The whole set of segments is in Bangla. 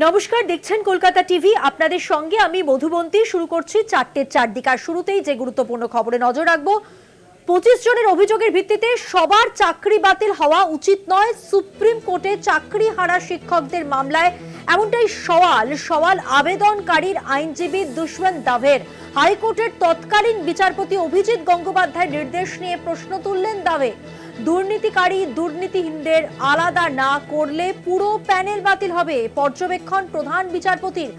নমস্কার, দেখছেন কলকাতা টিভি। আপনাদের সঙ্গে আমি মধুবন্তী। শুরু করছি 4টের চারদিক। আর শুরুতেই যে গুরুত্বপূর্ণ খবরে নজর রাখবো, 25 জনের অভিযোগের ভিত্তিতে সবার চাকরি বাতিল হওয়া উচিত নয়। সুপ্রিম কোর্টে চাকরি হারা শিক্ষকদের মামলায় এমনটাই সওয়াল আবেদনকারীর আইনজীবী দুষ্মন্ত দাভের। হাইকোর্টের তৎকালীন বিচারপতি অভিজিৎ গঙ্গোপাধ্যায়ের নির্দেশ নিয়ে প্রশ্ন তুললেন দাভে। দুর্নীতিকারী দুর্নীতিহীনদের আলাদা না করলে পুরো প্যানেল বাতিল হবে, পর্যবেক্ষণ প্রধান বিচারপতির।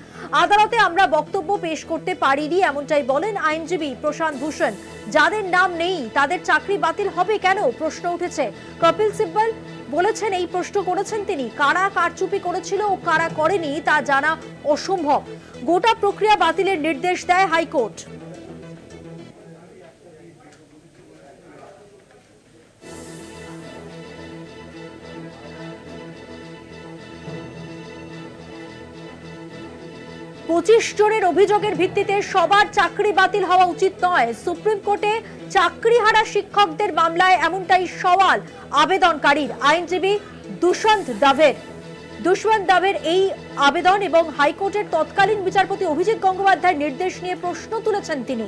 আদালতে আমরা বক্তব্য পেশ করতে পারিনি, এমনটাই বলেন আইনজীবী প্রশান্ত ভূষণ। যাদের নাম নেই তাদের চাকরি বাতিল হবে কেন, প্রশ্ন উঠেছে। কপিল সিব্বল বলেছেন, এই প্রশ্ন করেছেন তিনি, কারা কারচুপি করেছিল ও কারা করেনি তা জানা অসম্ভব। গোটা প্রক্রিয়া বাতিলের নির্দেশ দেয় হাইকোর্ট। পঁচিশ জনের অভিযোগের ভিত্তিতে সবার চাকরি বাতিল হওয়া উচিত নয়। সুপ্রিম কোর্টে চাকরি হারা শিক্ষকদের মামলায় এমনটাই সওয়াল আবেদনকারীর আইনজীবী দুষ্মন্ত দাভের এই আবেদন এবং হাইকোর্টের তৎকালীন বিচারপতি অভিজিৎ গঙ্গোপাধ্যায়ের নির্দেশ নিয়ে প্রশ্ন তুলেছেন তিনি।